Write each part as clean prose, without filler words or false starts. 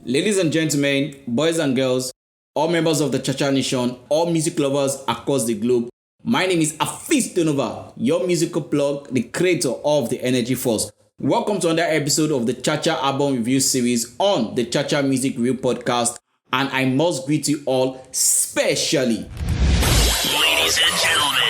Ladies and gentlemen, boys and girls, all members of the Chacha Nation, all music lovers across the globe, my name is Hafeestonova, your musical plug, the creator of the Energy Force. Welcome to another episode of the Chacha Album Review Series on the Chacha Music Review Podcast, and I must greet you all specially. Ladies and gentlemen,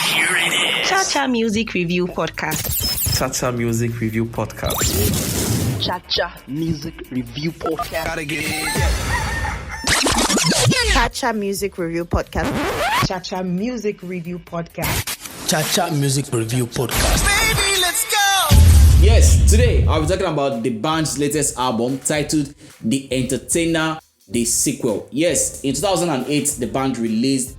here it is. Chacha Music Review Podcast. Chacha Music Review Podcast. Chacha Music Review Podcast. Gotta get it. Chacha Music Review Podcast. Chacha Music Review Podcast. Chacha Music Review Podcast. Baby, let's go! Yes, today I'll be talking about the band's latest album titled The Entertainer, the sequel. Yes, in 2008, the band released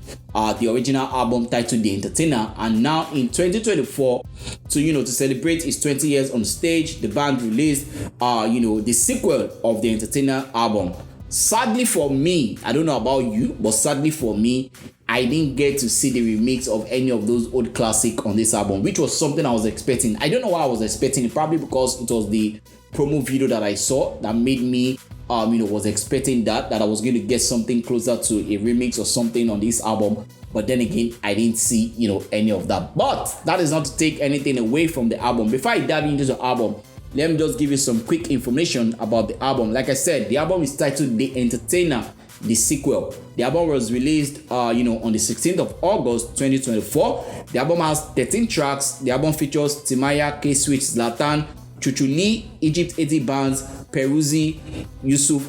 the original album titled The Entertainer, and now in 2024, to celebrate its 20 years on stage, the band released the sequel of The Entertainer album. Sadly for me, I don't know about you, but sadly for me, I didn't get to see the remix of any of those old classics on this album, which was something I was expecting. I don't know why I was expecting it, probably because it was the promo video that I saw that made me was expecting that I was going to get something closer to a remix or something on this album. But then again, I didn't see, any of that. But that is not to take anything away from the album. Before I dive into the album, let me just give you some quick information about the album. Like I said, the album is titled The Entertainer, the sequel. The album was released, on the 16th of August, 2024. The album has 13 tracks. The album features Timaya, Kayswitch, Zlatan, Chuchu, Egypt 80 bands, Peruzzi, Youssou,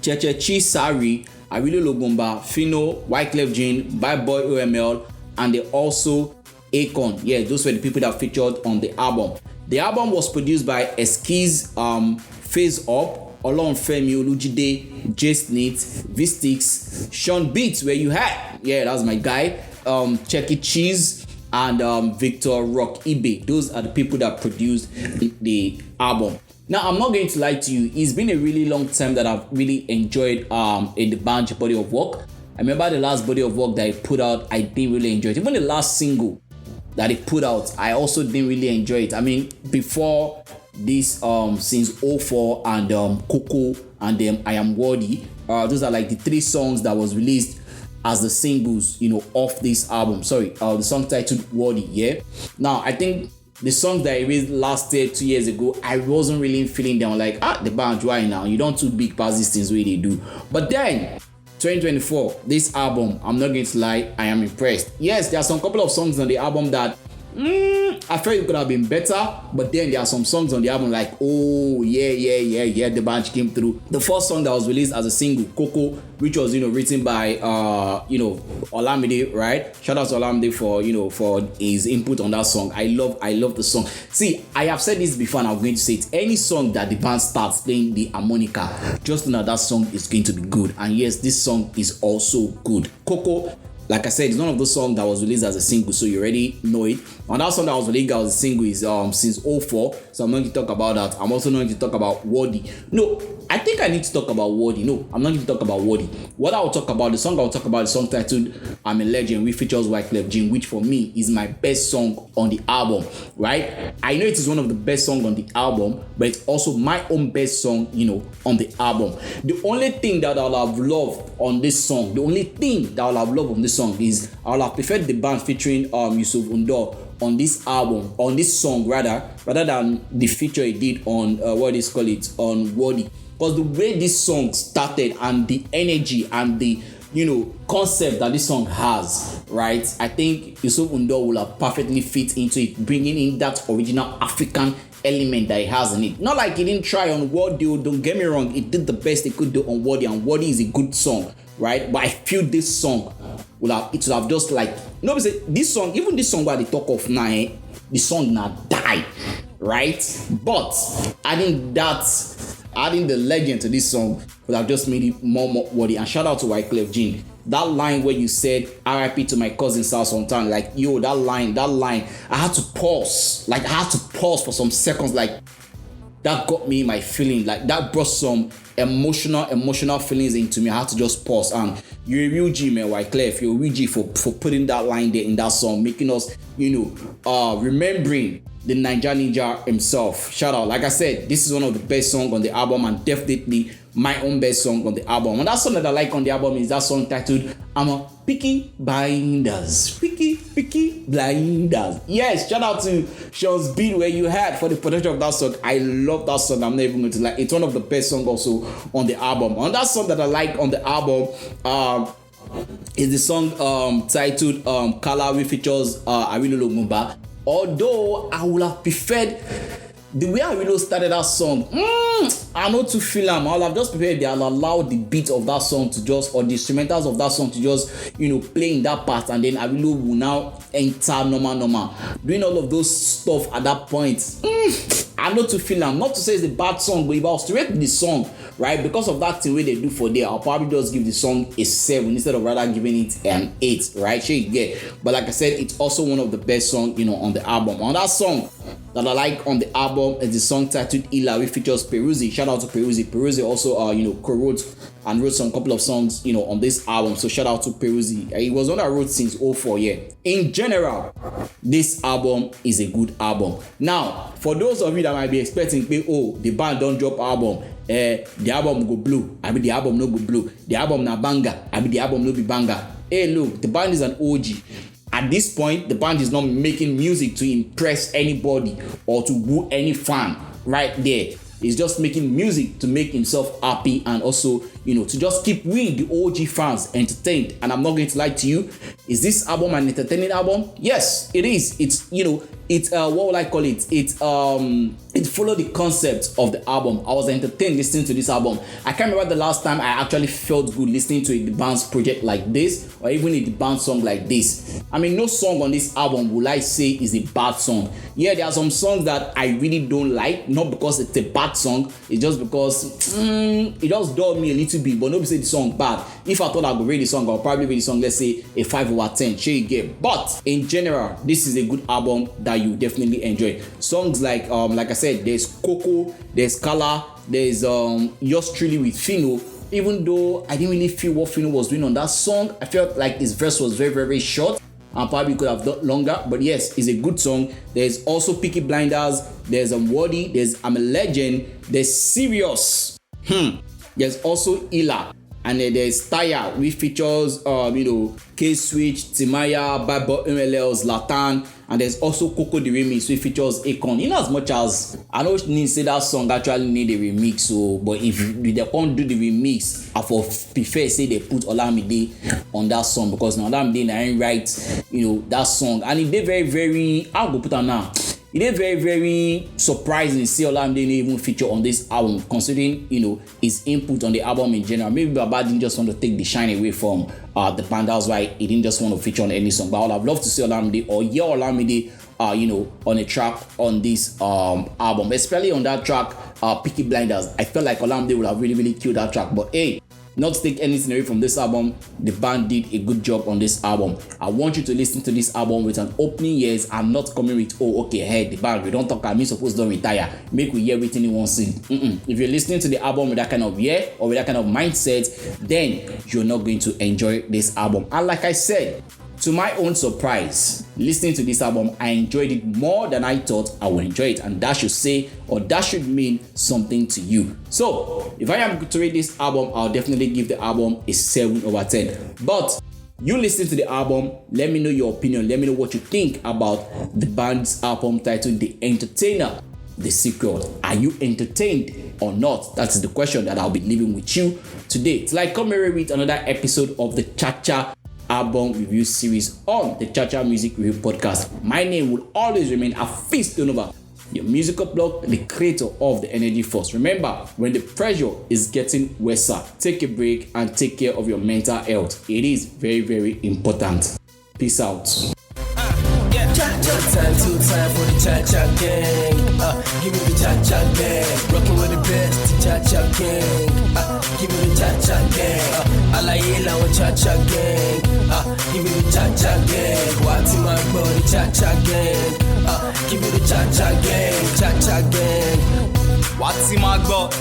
Chechi, Sarai, Awilo, Longomba, Phyno, Wyclef, Bhadboi, OML, and they also Akon. Yeah, those were the people that featured on the album. The album was produced by Eskeez, Phazehop, Olorunfemi, Olujide, Jaysynth, Vstix, Beatz, where you had, that's my guy, Cheekychizzy, and Victor Rock Ibeh. Those are the people that produced the album. Now, I'm not going to lie to you, it's been a really long time that I've really enjoyed in the band's body of work. I remember the last body of work that I put out, I didn't really enjoy it. Even the last single that they put out, I also didn't really enjoy it. I mean, before this, since 04 and Coco and I Am Worthy, those are like the three songs that was released as the singles, off this album. Sorry, the song titled Worthy, yeah? Now, I think the songs that I released last year, 2 years ago, I wasn't really feeling them. Like, the band, why now? You don't too big past these things where they do. But then, 2024, this album, I'm not going to lie, I am impressed. Yes, there are some couple of songs on the album that I felt it could have been better, but then there are some songs on the album like, oh, yeah, the band came through. The first song that was released as a single, Coco, which was, written by, Olamide, right? Shout out to Olamide for his input on that song. I love the song. See, I have said this before and I'm going to say it. Any song that the band starts playing the harmonica, just know that song is going to be good. And yes, this song is also good. Coco, like I said, it's one of those songs that was released as a single, so you already know it. And that song that was released as a single is since 04, so I'm not going to talk about that. I'm also not going to talk about Worthy. No, I think I need to talk about Worthy. No, I'm not going to talk about Worthy. What I'll talk about, the song titled I'm a Legend, which features Wyclef, which for me is my best song on the album, right? I know it is one of the best songs on the album, but it's also my own best song, on the album. The only thing that I'll have loved on this song, is I'll have preferred the band featuring Youssou on this album, on this song rather than the feature it did on on Worthy. Because the way this song started and the energy and the concept that this song has, right? I think Youssou will have perfectly fit into it, bringing in that original African element that it has in it. Not like he didn't try on Worthy, don't get me wrong, it did the best it could do on Worthy, and Worthy is a good song, right? But I feel this song would have just like, this song, even this song where they talk of now, the song now die, right? But adding the legend to this song would have just made it more worthy. And shout out to Wyclef. That line where you said RIP to my cousin's house on time, like, yo, that line, I had to pause for some seconds, like, that got me my feeling, like, that brought some emotional feelings into me. I had to just pause. And you're a real G, man, Wyclef. You're a real G for putting that line there in that song, making us, remembering the Ninja himself. Shout out. Like I said, this is one of the best songs on the album, and definitely my own best song on the album. And that song that I like on the album is that song titled I'm a Picky Blinders. Picky Blinders. Yes, shout out to Sean's Beat where you had for the production of that song. I love that song. I'm not even going to lie. It's one of the best songs also on the album. And that song that I like on the album is the song titled Kala, which features Awilo Longomba. Although I would have preferred the way Awilo started that song. I know to feel him. I'll have just prepared. They'll allow the beat of that song to just, or the instrumentals of that song to just, play in that part, and then Awilo will now enter normal, doing all of those stuff at that point. I know to feel him. Not to say it's a bad song, but if I was to rate the song, right, because of that thing way they do for there, I'll probably just give the song a 7 instead of rather giving it an 8, right? Sure, you get. But like I said, it's also one of the best songs, on the album. On that song that I like on the album is the song titled Ila, which features Peruzzi. Shout out to Peruzzi. Peruzzi also, co-wrote and wrote some couple of songs, on this album. So shout out to Peruzzi. He was one that wrote since 04, yeah. In general, this album is a good album. Now, for those of you that might be expecting, the band don't drop album. The album go blue. I mean, the album no go blue. The album na banger. I mean, the album no be banger. Hey, look, the band is an OG. At this point, the band is not making music to impress anybody or to woo any fan right there. He's just making music to make himself happy and also, to just keep we, the OG fans, entertained. And I'm not going to lie to you. Is this album an entertaining album? Yes, it is. It's, what will I call it? It followed the concept of the album. I was entertained listening to this album. I can't remember the last time I actually felt good listening to the band's project like this, or even a band song like this. I mean, no song on this album will I say is a bad song. Yeah, there are some songs that I really don't like, not because it's a bad song, it's just because it just dulled me a little bit, but nobody say the song bad. If I thought I would rate the song, I'll probably rate the song, let's say, a 5/10. Sure you get. But in general, this is a good album that you definitely enjoy. Songs like I said, there's Coco, there's Kala, there's Yours Truly with Phyno. Even though I didn't really feel what Phyno was doing on that song, I felt like his verse was very, very short and probably could have done longer. But yes, it's a good song. There's also Picky Blinders, there's Worthy, there's I'm a Legend, there's Serious. There's also Ila. And then there's Taya, which features Kayswitch, Timaya, Bhadboi, Zlatan, and there's also Coco the remix, which features Akon. In as much as I don't need to say that song actually need a remix, but if they can't do the remix, I for prefer say they put Olujide on that song, because now Olujide ain't write that song, and it did very, very, I'll go put on now. It is very, very surprising to see Olujide didn't even feature on this album, considering his input on the album in general. Maybe Baba didn't just want to take the shine away from the band. That's why he didn't just want to feature on any song. But I would have loved to see Olujide or hear Olujide on a track on this album, especially on that track Picky Blinders. I felt like Olujide would have really, really killed that track. But hey, not to take anything away from this album, the band did a good job on this album. I want you to listen to this album with an opening ears and not coming with, hey, the band, we don't talk, I'm supposed to retire. Make we hear everything in one scene. If you're listening to the album with that kind of ear or with that kind of mindset, then you're not going to enjoy this album. And like I said, to my own surprise, listening to this album, I enjoyed it more than I thought I would enjoy it. And that should say, or that should mean something to you. So, if I am to rate this album, I'll definitely give the album a 7/10. But you listen to the album, let me know your opinion. Let me know what you think about the band's album titled The Entertainer, the sequel. Are you entertained or not? That's the question that I'll be leaving with you today. Till I come here with another episode of the Cha-Cha album review series on the Cha-Cha Music Review Podcast. My name will always remain Hafeestonova, your musical blog, the creator of the Energy Force. Remember, when the pressure is getting worse, take a break and take care of your mental health. It is very, very important. Peace out. Time for the Cha-Cha gang. Give me the Cha-Cha gang. Rocking with the best, the Cha-Cha gang. Give me the Cha-Cha gang. Alayela with Cha-Cha gang. Give me the Cha-Cha gang. What's in my body, Cha-Cha gang. Give me the Cha-Cha gang. Cha-Cha gang. What's in my body?